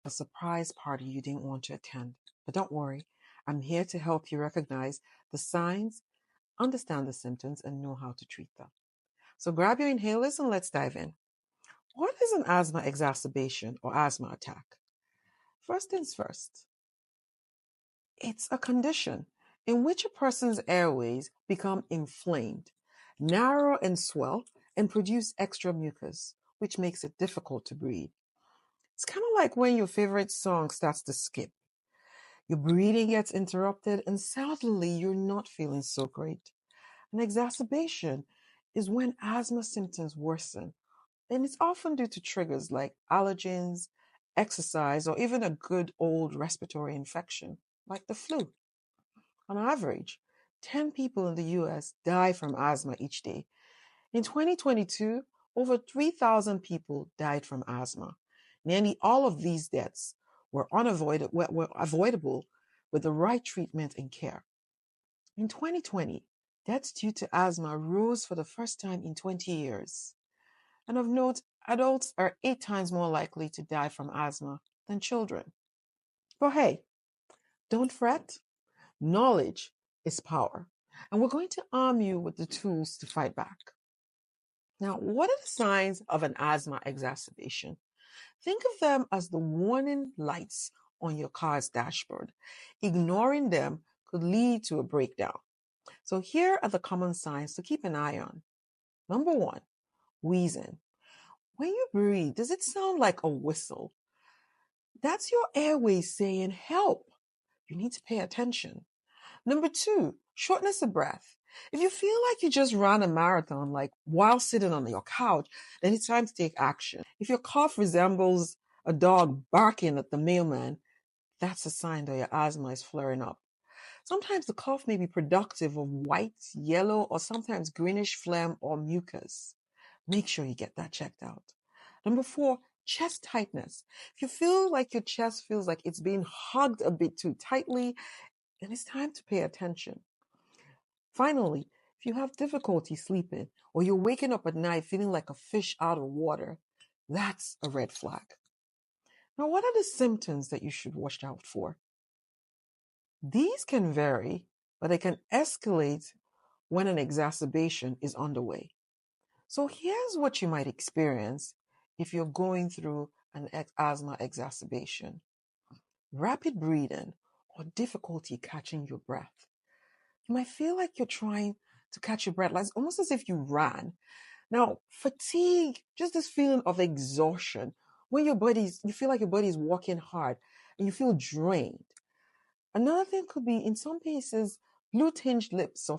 a surprise party you didn't want to attend. But don't worry, I'm here to help you recognize the signs, understand the symptoms, and know how to treat them. So grab your inhalers and let's dive in. What is an asthma exacerbation or asthma attack? First things first, it's a condition in which a person's airways become inflamed, narrow and swell, and produce extra mucus, which makes it difficult to breathe. It's kind of like when your favorite song starts to skip. Your breathing gets interrupted, and suddenly you're not feeling so great. An exacerbation is when asthma symptoms worsen, and it's often due to triggers like allergens, exercise, or even a good old respiratory infection like the flu. On average, 10 people in the US die from asthma each day. In 2022, over 3,000 people died from asthma. Nearly all of these deaths were avoidable with the right treatment and care. In 2020, deaths due to asthma rose for the first time in 20 years. And of note, adults are 8 times more likely to die from asthma than children. But hey, don't fret. Knowledge is power. And we're going to arm you with the tools to fight back. Now, what are the signs of an asthma exacerbation? Think of them as the warning lights on your car's dashboard. Ignoring them could lead to a breakdown. So here are the common signs to keep an eye on. Number 1, wheezing. When you breathe, does it sound like a whistle? That's your airways saying, help. You need to pay attention. Number 2, shortness of breath. If you feel like you just ran a marathon, like while sitting on your couch, then it's time to take action. If your cough resembles a dog barking at the mailman, that's a sign that your asthma is flaring up. Sometimes the cough may be productive of white, yellow, or sometimes greenish phlegm or mucus. Make sure you get that checked out. Number 4, chest tightness. If you feel like your chest feels like it's being hugged a bit too tightly, then it's time to pay attention. Finally, if you have difficulty sleeping or you're waking up at night feeling like a fish out of water, that's a red flag. Now, what are the symptoms that you should watch out for? These can vary, but they can escalate when an exacerbation is underway. So here's what you might experience if you're going through an asthma exacerbation: rapid breathing or difficulty catching your breath. You might feel like you're trying to catch your breath, like almost as if you ran. Now, fatigue, just this feeling of exhaustion, when you feel like your body is working hard and you feel drained. Another thing could be, in some cases, blue tinged lips or